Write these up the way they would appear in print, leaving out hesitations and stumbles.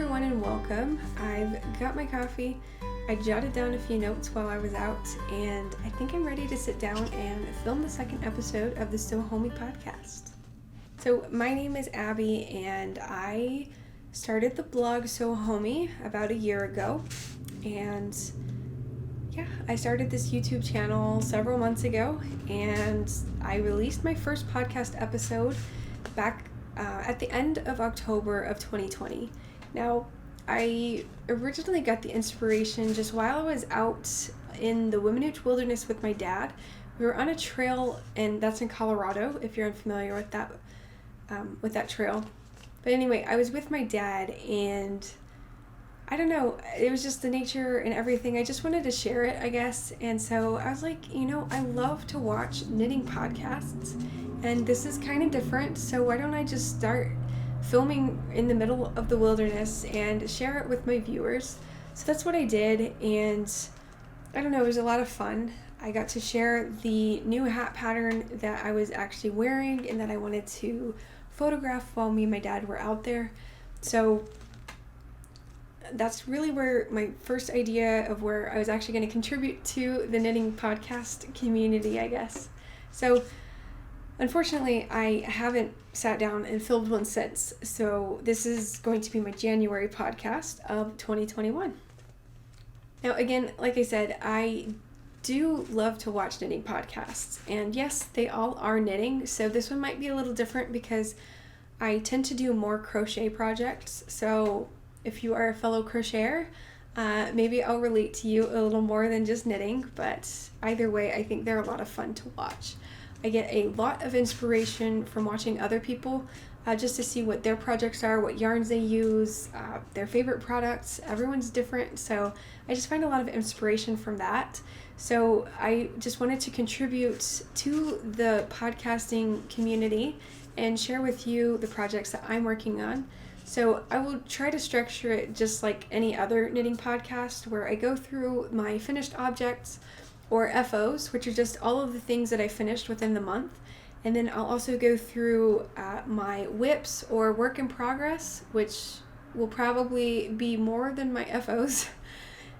everyone and welcome. I've got my coffee. I jotted down a few notes while I was out, and I think I'm ready to sit down and film the second episode of the Sew Homey Podcast. So my name is Abby, and I started the blog Sew Homey about a year ago, and I started this YouTube channel several months ago, and I released my first podcast episode back at the end of October of 2020. Now, I originally got the inspiration just while I was out in the Wimmenooch Wilderness with my dad. We were on a trail, and that's in Colorado, if you're unfamiliar with that trail. But anyway, I was with my dad, and I don't know, it was just the nature and everything. I just wanted to share it, I guess. And so I was like, I love to watch knitting podcasts, and this is kind of different, so why don't I just start filming in the middle of the wilderness and share it with my viewers? So that's what I did, and I don't know, it was a lot of fun. I got to share the new hat pattern that I was actually wearing and that I wanted to photograph while me and my dad were out there. So that's really where my first idea of where I was actually going to contribute to the knitting podcast community, I guess. So unfortunately, I haven't sat down and filmed one since, so this is going to be my January podcast of 2021. Now, again, like I said, I do love to watch knitting podcasts, and yes, they all are knitting, so this one might be a little different because I tend to do more crochet projects. So if you are a fellow crocheter, maybe I'll relate to you a little more than just knitting, but either way, I think they're a lot of fun to watch. I get a lot of inspiration from watching other people, just to see what their projects are, what yarns they use, their favorite products. Everyone's different, so I just find a lot of inspiration from that. So I just wanted to contribute to the podcasting community and share with you the projects that I'm working on. So I will try to structure it just like any other knitting podcast, where I go through my finished objects, or FOs, which are just all of the things that I finished within the month. And then I'll also go through my WIPs, or work in progress, which will probably be more than my FOs.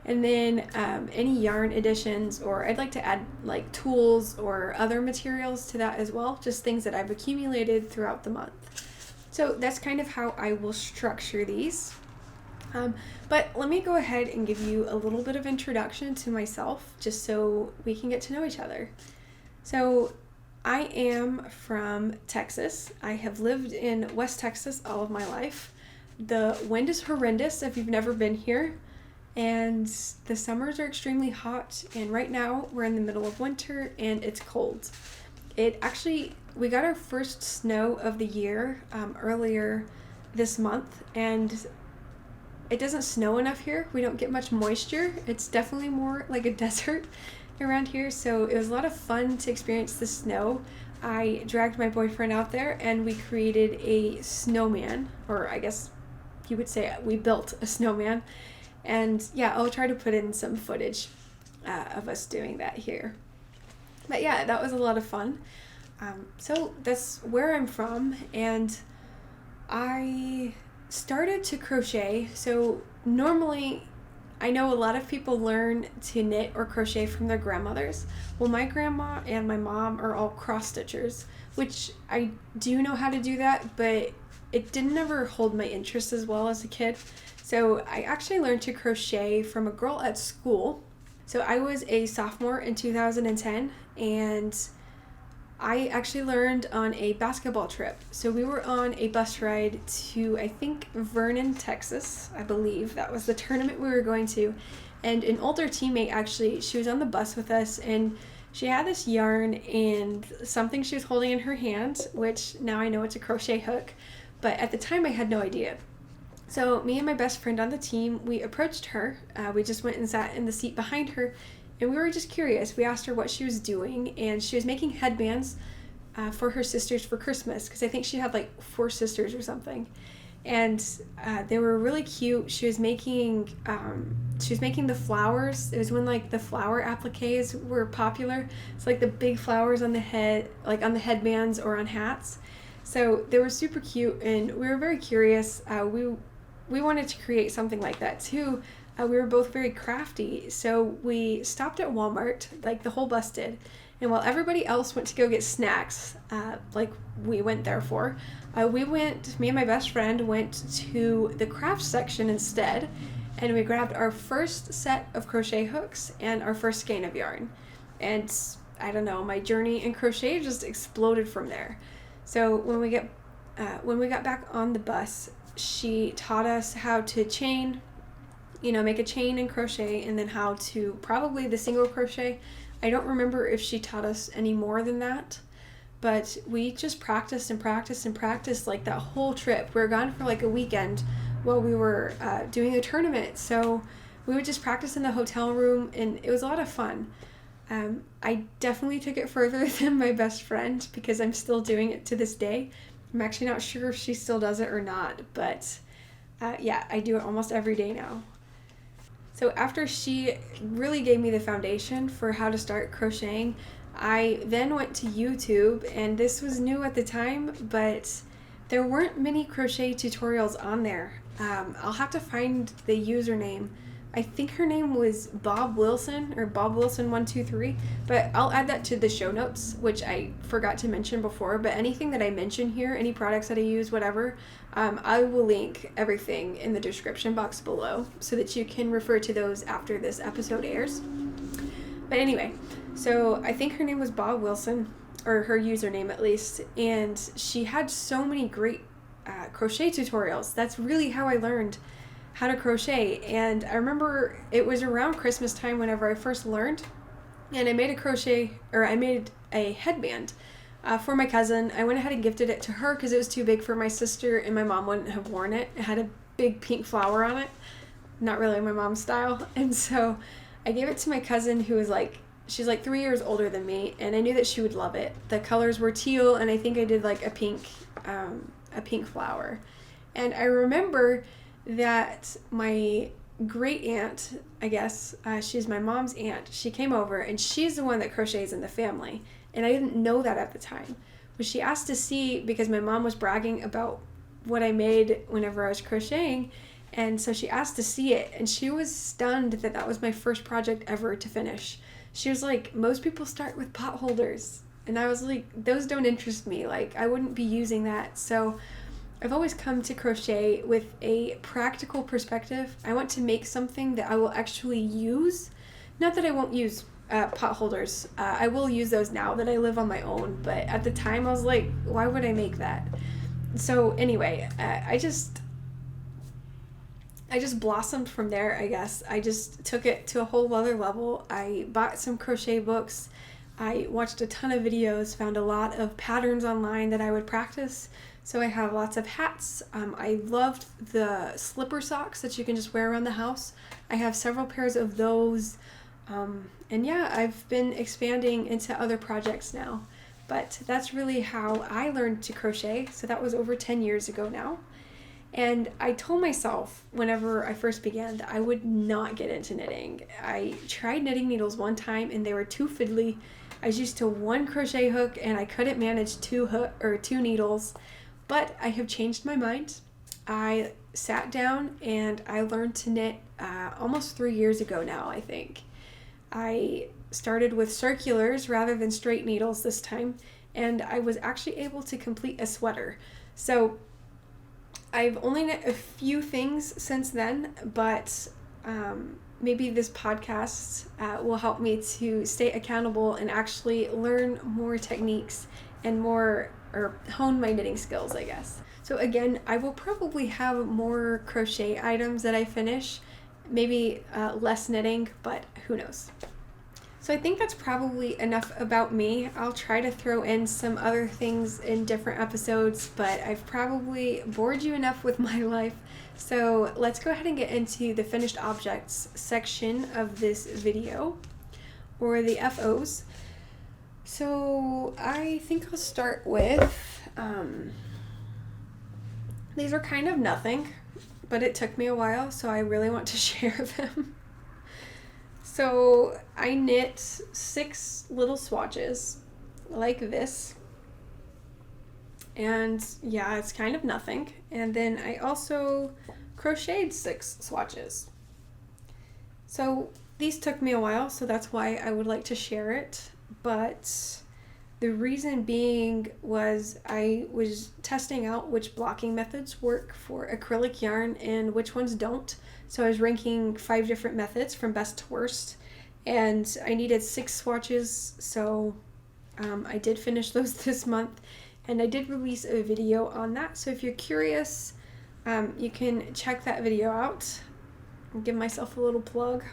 And then any yarn additions, or I'd like to add like tools or other materials to that as well, just things that I've accumulated throughout the month. So that's kind of how I will structure these. But let me go ahead and give you a little bit of introduction to myself, just so we can get to know each other. So I am from Texas. I have lived in West Texas all of my life. The wind is horrendous if you've never been here, and the summers are extremely hot, and right now we're in the middle of winter and it's cold. We got our first snow of the year earlier this month, and it doesn't snow enough here. We don't get much moisture. It's definitely more like a desert around here. So it was a lot of fun to experience the snow. I dragged my boyfriend out there, and we created a snowman, or I guess you would say we built a snowman. And I'll try to put in some footage of us doing that here. But that was a lot of fun. So that's where I'm from, and I started to crochet. So normally, I know a lot of people learn to knit or crochet from their grandmothers. Well, my grandma and my mom are all cross stitchers, which I do know how to do that, but it didn't ever hold my interest as well as a kid. So I actually learned to crochet from a girl at school. So I was a sophomore in 2010, and I actually learned on a basketball trip. So we were on a bus ride to, I think, Vernon, Texas. I believe that was the tournament we were going to. And an older teammate, actually, she was on the bus with us, and she had this yarn and something she was holding in her hand, which now I know it's a crochet hook. But at the time, I had no idea. So me and my best friend on the team, we approached her. We just went and sat in the seat behind her, and we were just curious. We asked her what she was doing, and she was making headbands for her sisters for Christmas, because I think she had like 4 sisters or something. And they were really cute. She was making the flowers. It was when like the flower appliques were popular. It's like the big flowers on the head, like on the headbands or on hats. So they were super cute, and we were very curious. we wanted to create something like that too. We were both very crafty, so we stopped at Walmart, like the whole bus did. And while everybody else went to go get snacks, like we went there for, me and my best friend went to the craft section instead, and we grabbed our first set of crochet hooks and our first skein of yarn. And I don't know, my journey in crochet just exploded from there. So when we got back on the bus, she taught us how to chain, make a chain and crochet, and then how to probably the single crochet. I don't remember if she taught us any more than that, but we just practiced and practiced and practiced like that whole trip. We were gone for like a weekend while we were doing a tournament, so we would just practice in the hotel room, and it was a lot of fun. I definitely took it further than my best friend because I'm still doing it to this day. I'm actually not sure if she still does it or not, but yeah, I do it almost every day now. So after she really gave me the foundation for how to start crocheting, I then went to YouTube, and this was new at the time, but there weren't many crochet tutorials on there. I'll have to find the username. I think her name was Bob Wilson or Bob Wilson 123, but I'll add that to the show notes, which I forgot to mention before. But anything that I mention here, any products that I use, whatever, I will link everything in the description box below so that you can refer to those after this episode airs. But anyway, so I think her name was Bob Wilson, or her username at least, and she had so many great crochet tutorials. That's really how I learned how to crochet. And I remember it was around Christmas time whenever I first learned, and I made a headband for my cousin. I went ahead and gifted it to her because it was too big for my sister, and my mom wouldn't have worn it. It had a big pink flower on it, not really my mom's style. And so I gave it to my cousin, who was she's 3 years older than me, and I knew that she would love it. The colors were teal, and I think I did like a pink flower. And I remember that my great aunt, I guess, she's my mom's aunt, she came over, and she's the one that crochets in the family, and I didn't know that at the time. But she asked to see, because my mom was bragging about what I made whenever I was crocheting, and so she asked to see it, and she was stunned that that was my first project ever to finish. She was like, most people start with pot holders, and I was like, those don't interest me, like I wouldn't be using that. So I've always come to crochet with a practical perspective. I want to make something that I will actually use. Not that I won't use pot holders. I will use those now that I live on my own, but at the time I was like, why would I make that? So anyway, I just blossomed from there, I guess. I just took it to a whole other level. I bought some crochet books. I watched a ton of videos, found a lot of patterns online that I would practice. So I have lots of hats. I loved the slipper socks that you can just wear around the house. I have several pairs of those. And yeah, I've been expanding into other projects now. But that's really how I learned to crochet. So that was over 10 years ago now. And I told myself whenever I first began that I would not get into knitting. I tried knitting needles one time, and they were too fiddly. I was used to one crochet hook, and I couldn't manage two needles. But I have changed my mind. I sat down and I learned to knit almost 3 years ago now, I think. I started with circulars rather than straight needles this time, and I was actually able to complete a sweater. So I've only knit a few things since then, but maybe this podcast will help me to stay accountable and actually learn more techniques and hone my knitting skills, I guess. So again, I will probably have more crochet items that I finish, maybe less knitting, but who knows. So I think that's probably enough about me. I'll try to throw in some other things in different episodes, but I've probably bored you enough with my life. So let's go ahead and get into the finished objects section of this video, or the FOs. So I think I'll start with, these are kind of nothing, but it took me a while, so I really want to share them. So I knit 6 little swatches like this, and yeah, it's kind of nothing. And then I also crocheted 6 swatches. So these took me a while, so that's why I would like to share it. But the reason being was I was testing out which blocking methods work for acrylic yarn and which ones don't. So I was ranking 5 different methods from best to worst, and I needed 6 swatches, so I did finish those this month, and I did release a video on that. So if you're curious, you can check that video out. I'll give myself a little plug.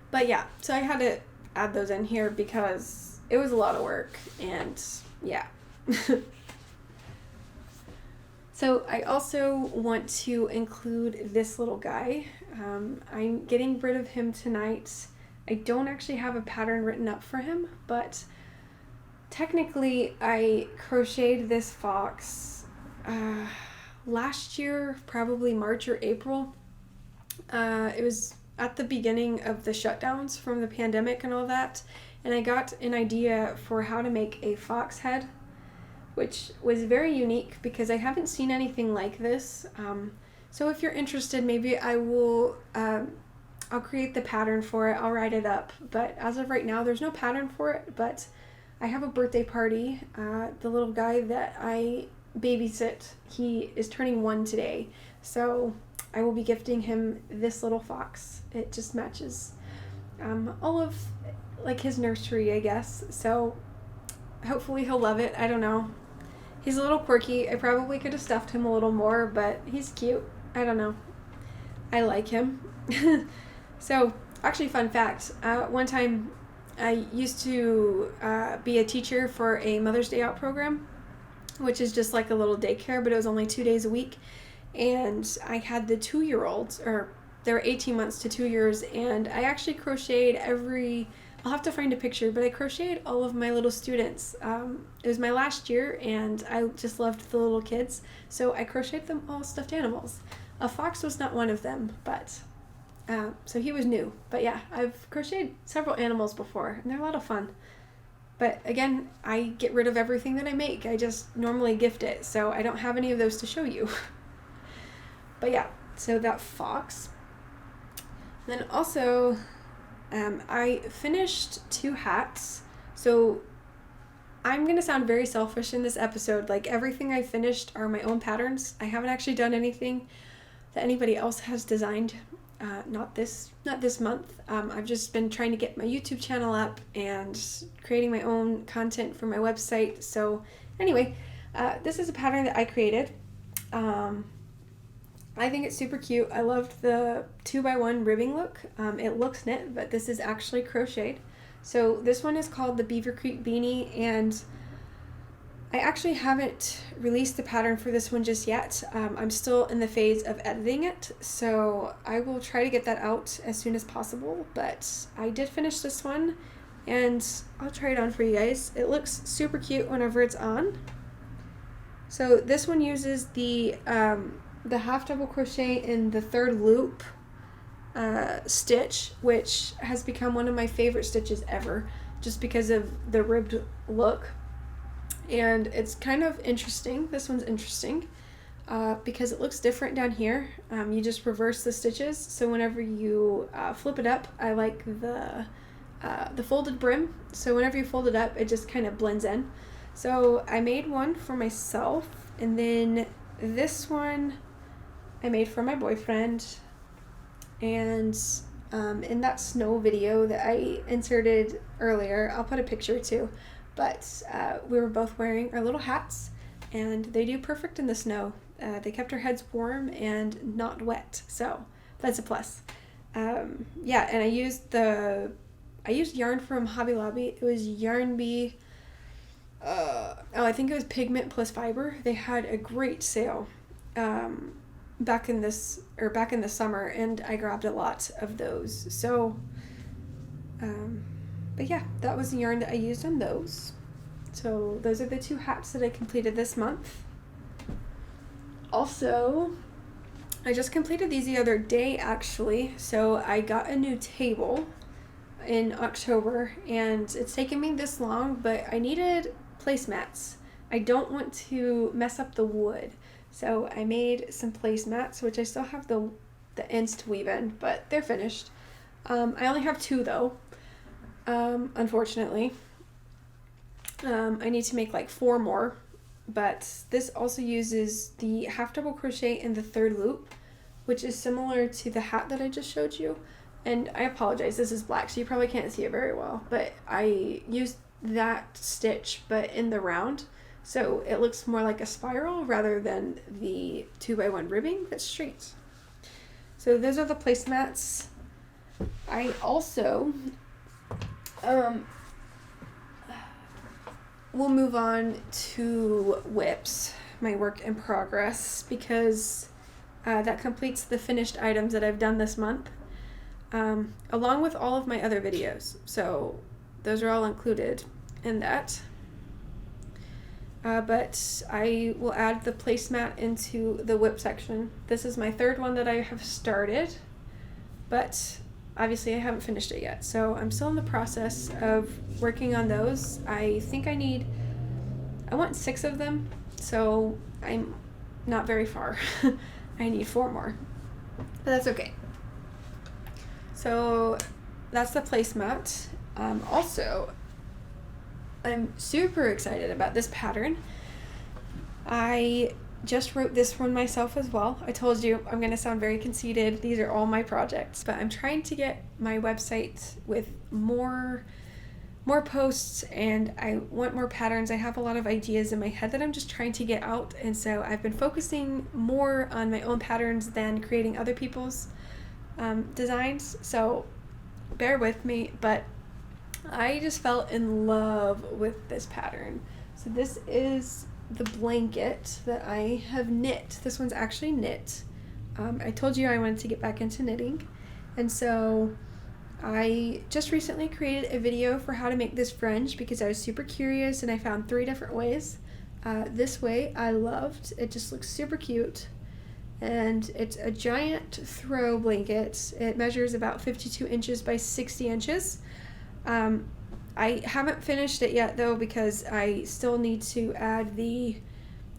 But yeah, so I had to add those in here because it was a lot of work, and yeah. So I also want to include this little guy. I'm getting rid of him tonight. I don't actually have a pattern written up for him, but technically I crocheted this fox last year, probably March or April. It was at the beginning of the shutdowns from the pandemic and all that, and I got an idea for how to make a fox head, which was very unique because I haven't seen anything like this. So if you're interested, maybe I will, I'll create the pattern for it, I'll write it up, but as of right now, there's no pattern for it, but I have a birthday party. The little guy that I babysit, he is turning 1 today, so I will be gifting him this little fox. It just matches all of like his nursery, I guess, so hopefully he'll love it. I don't know. He's a little quirky. I probably could have stuffed him a little more, but he's cute. I don't know. I like him. So, actually, fun fact. One time, I used to be a teacher for a Mother's Day Out program, which is just like a little daycare, but it was only 2 days a week. And I had the 2-year-olds, or they were 18 months to 2 years, and I actually crocheted I'll have to find a picture, but I crocheted all of my little students. It was my last year, and I just loved the little kids, so I crocheted them all stuffed animals. A fox was not one of them, but so he was new. But yeah, I've crocheted several animals before, and they're a lot of fun. But again, I get rid of everything that I make. I just normally gift it, so I don't have any of those to show you. But yeah, so that fox. And then also, I finished 2 hats. So I'm going to sound very selfish in this episode. Like, everything I finished are my own patterns. I haven't actually done anything that anybody else has designed. Not this month. I've just been trying to get my YouTube channel up and creating my own content for my website. So anyway, this is a pattern that I created. I think it's super cute. I loved the 2x1 ribbing look. It looks knit, but this is actually crocheted. So this one is called the Beaver Creek Beanie, and I actually haven't released the pattern for this one just yet. I'm still in the phase of editing it, so I will try to get that out as soon as possible, but I did finish this one, and I'll try it on for you guys. It looks super cute whenever it's on. So this one uses the half double crochet in the 3rd loop stitch, which has become one of my favorite stitches ever, just because of the ribbed look. And it's kind of interesting. This one's interesting because it looks different down here. You just reverse the stitches, so whenever you flip it up, I like the folded brim, so whenever you fold it up, it just kind of blends in. So I made one for myself, and then this one I made for my boyfriend. And in that snow video that I inserted earlier, I'll put a picture too, but we were both wearing our little hats, and they do perfect in the snow. They kept our heads warm and not wet, so that's a plus. Yeah, and I used yarn from Hobby Lobby. It was Yarn Bee. I think it was pigment plus fiber. They had a great sale back in the summer, and I grabbed a lot of those. So but yeah, that was the yarn that I used on those. So those are the 2 hats that I completed this month. Also, I just completed these the other day actually. So I got a new table in October, and it's taken me this long, but I needed placemats. I don't want to mess up the wood. So I made some placemats, which I still have the ends to weave in, but they're finished. I only have 2 though, unfortunately. I need to make like 4 more, but this also uses the half double crochet in the 3rd loop, which is similar to the hat that I just showed you. And I apologize, this is black, so you probably can't see it very well, but I used that stitch, but in the round, so it looks more like a spiral rather than the 2x1 ribbing that's straight. So those are the placemats. I also we'll move on to whips, my work in progress, because that completes the finished items that I've done this month, along with all of my other videos. So those are all included in that. But I will add the placemat into the whip section. This is my 3rd one that I have started, but obviously I haven't finished it yet. So I'm still in the process of working on those. I think I want 6 of them, so I'm not very far. I need 4 more, but that's okay. So that's the placemat. Also, I'm super excited about this pattern. I just wrote this one myself as well. I told you I'm going to sound very conceited. These are all my projects, but I'm trying to get my website with more posts, and I want more patterns. I have a lot of ideas in my head that I'm just trying to get out, and so I've been focusing more on my own patterns than creating other people's designs, so bear with me, but I just fell in love with this pattern. So this is the blanket that I have knit. This one's actually knit. I told you I wanted to get back into knitting, and so I just recently created a video for how to make this fringe because I was super curious, and I found 3 different ways. This way I loved. It just looks super cute, and it's a giant throw blanket. It measures about 52 inches by 60 inches. I haven't finished it yet though because I still need to add the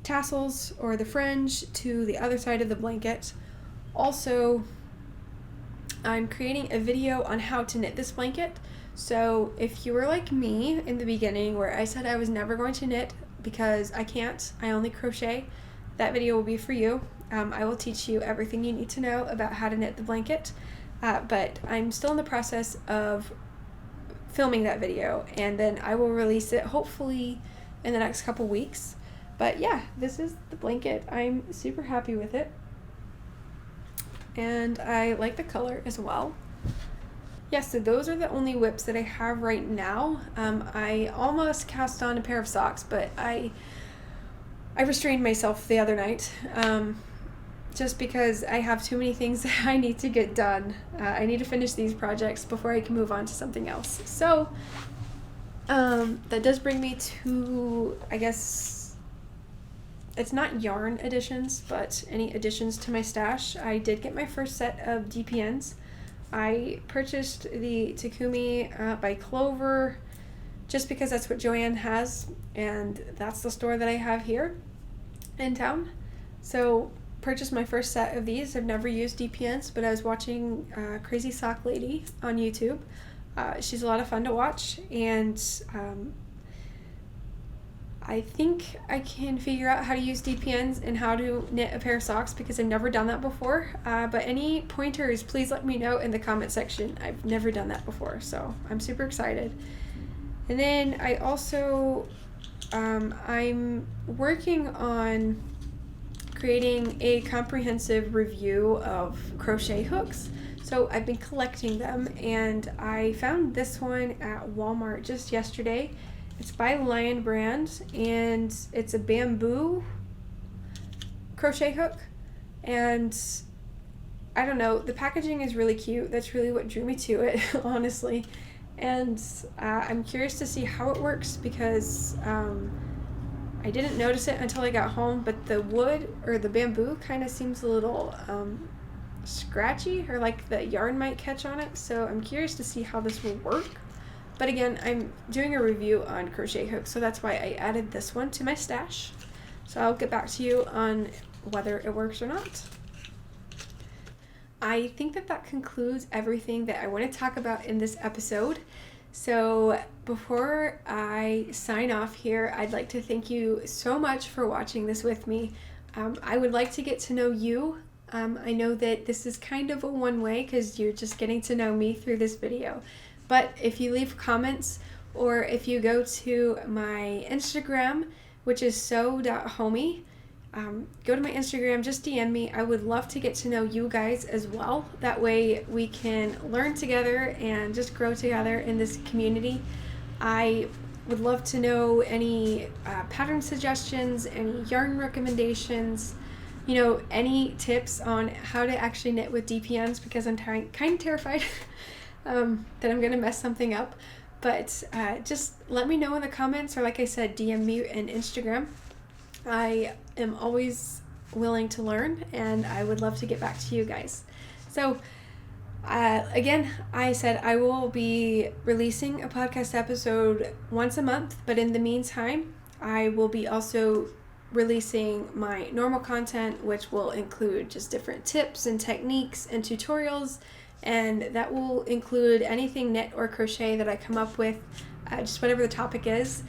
tassels or the fringe to the other side of the blanket. Also, I'm creating a video on how to knit this blanket. So if you were like me in the beginning where I said I was never going to knit because I can't, I only crochet, that video will be for you. I will teach you everything you need to know about how to knit the blanket, but I'm still in the process of filming that video, and then I will release it hopefully in the next couple weeks. But yeah, this is the blanket. I'm super happy with it, and I like the color as well. Yeah, so those are the only whips that I have right now. I almost cast on a pair of socks, but I restrained myself the other night, just because I have too many things that I need to get done. I need to finish these projects before I can move on to something else. So that does bring me to, I guess, it's not yarn additions, but any additions to my stash. I did get my first set of DPNs. I purchased the Takumi by Clover just because that's what Joanne has, and that's the store that I have here in town. So purchased my first set of these. I've never used DPNs, but I was watching Crazy Sock Lady on YouTube. She's a lot of fun to watch, and I think I can figure out how to use DPNs and how to knit a pair of socks because I've never done that before. But any pointers, please let me know in the comment section. I've never done that before, so I'm super excited. And then I also, I'm working on creating a comprehensive review of crochet hooks. So I've been collecting them, and I found this one at Walmart just yesterday. It's by Lion Brand, and it's a bamboo crochet hook, and I don't know, the packaging is really cute. That's really what drew me to it, honestly. And I'm curious to see how it works because I didn't notice it until I got home, but the wood or the bamboo kind of seems a little scratchy, or like the yarn might catch on it. So I'm curious to see how this will work. But again, I'm doing a review on crochet hooks, so that's why I added this one to my stash. So I'll get back to you on whether it works or not. I think that concludes everything that I want to talk about in this episode. So before I sign off here, I'd like to thank you so much for watching this with me. I would like to get to know you. I know that this is kind of a one-way because you're just getting to know me through this video. But if you leave comments or if you go to my Instagram, which is sew.homey, go to my Instagram, just DM me. I would love to get to know you guys as well. That way we can learn together and just grow together in this community. I would love to know any pattern suggestions, any yarn recommendations, any tips on how to actually knit with DPNs, because I'm kind of terrified that I'm going to mess something up. But just let me know in the comments, or like I said, DM me on Instagram. I am always willing to learn, and I would love to get back to you guys. So again, I said I will be releasing a podcast episode once a month, but in the meantime, I will be also releasing my normal content, which will include just different tips and techniques and tutorials, and that will include anything knit or crochet that I come up with, just whatever the topic is.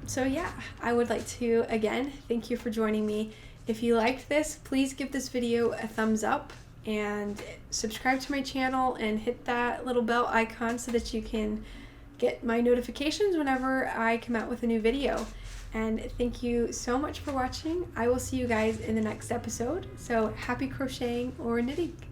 So yeah, I would like to, again, thank you for joining me. If you liked this, please give this video a thumbs up and subscribe to my channel and hit that little bell icon so that you can get my notifications whenever I come out with a new video. And thank you so much for watching. I will see you guys in the next episode. So happy crocheting or knitting.